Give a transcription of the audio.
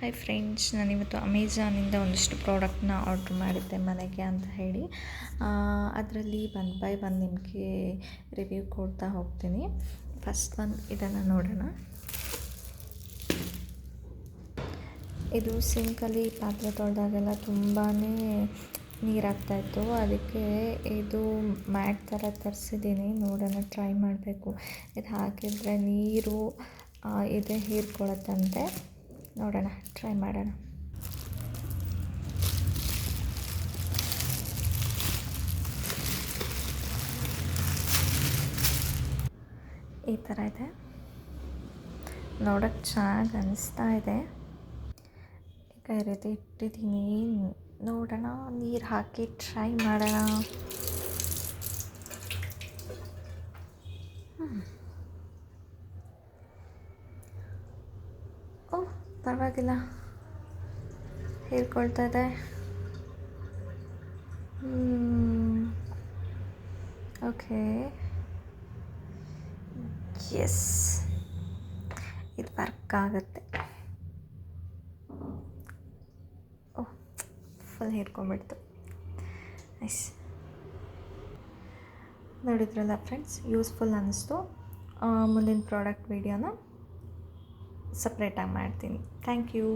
Hi friends, ನಾನಿವತ್ತು ಅಮೆಝಾನಿಂದ ಒಂದಿಷ್ಟು ಪ್ರಾಡಕ್ಟ್ನ ಆರ್ಡ್ರ್ ಮಾಡಿದ್ದೆ ಮನೆಗೆ ಅಂತ ಹೇಳಿ. ಅದರಲ್ಲಿ ಒನ್ ಬೈ ಒನ್ ನಿಮಗೆ ರಿವ್ಯೂ ಕೊಡ್ತಾ ಹೋಗ್ತೀನಿ. ಫಸ್ಟ್ ಒನ್ ಇದನ್ನು ನೋಡೋಣ. ಇದು ಸಿಂಕಲ್ಲಿ ಪಾತ್ರೆ ತೊಳೆದಾಗೆಲ್ಲ ತುಂಬಾ ನೀರಾಗ್ತಾಯಿತ್ತು. ಅದಕ್ಕೆ ಇದು ಮ್ಯಾಟ್ ಥರ ತರಿಸಿದ್ದೀನಿ. ನೋಡೋಣ, ಟ್ರೈ ಮಾಡಬೇಕು. ಇದು ಹಾಕಿದರೆ ನೀರು ಇದೆ ಹೀರ್ಕೊಳ್ಳುತ್ತಂತೆ. ನೋಡೋಣ, ಟ್ರೈ ಮಾಡೋಣ. ಈ ಥರ ಇದೆ, ನೋಡೋಕ್ಕೆ ಚೆನ್ನಾಗಿ ಅನಿಸ್ತಾ ಇದೆ. ಈಗ ಈ ರೀತಿ ಇಟ್ಟಿದ್ದೀನಿ. ನೋಡೋಣ, ನೀರು ಹಾಕಿ ಟ್ರೈ ಮಾಡೋಣ. ಓಹ್, ಪರವಾಗಿಲ್ಲ, ಹೀರ್ಕೊಳ್ತಾ ಇದೆ. ಓಕೆ, ಎಸ್, ಇದು ವರ್ಕ್ ಆಗುತ್ತೆ. ಓಹ್, ಫುಲ್ ಹೀರ್ಕೊಂಡ್ಬಿಡ್ತು. ನೈಸ್. ನೋಡಿದ್ರಲ್ಲ ಫ್ರೆಂಡ್ಸ್, ಯೂಸ್ಫುಲ್ ಅನ್ನಿಸ್ತು. ಮುಂದಿನ ಪ್ರಾಡಕ್ಟ್ ವೀಡಿಯೋನ ಸಪ್ರೇಟಾಗಿ ಮಾಡ್ತೀನಿ. Thank you.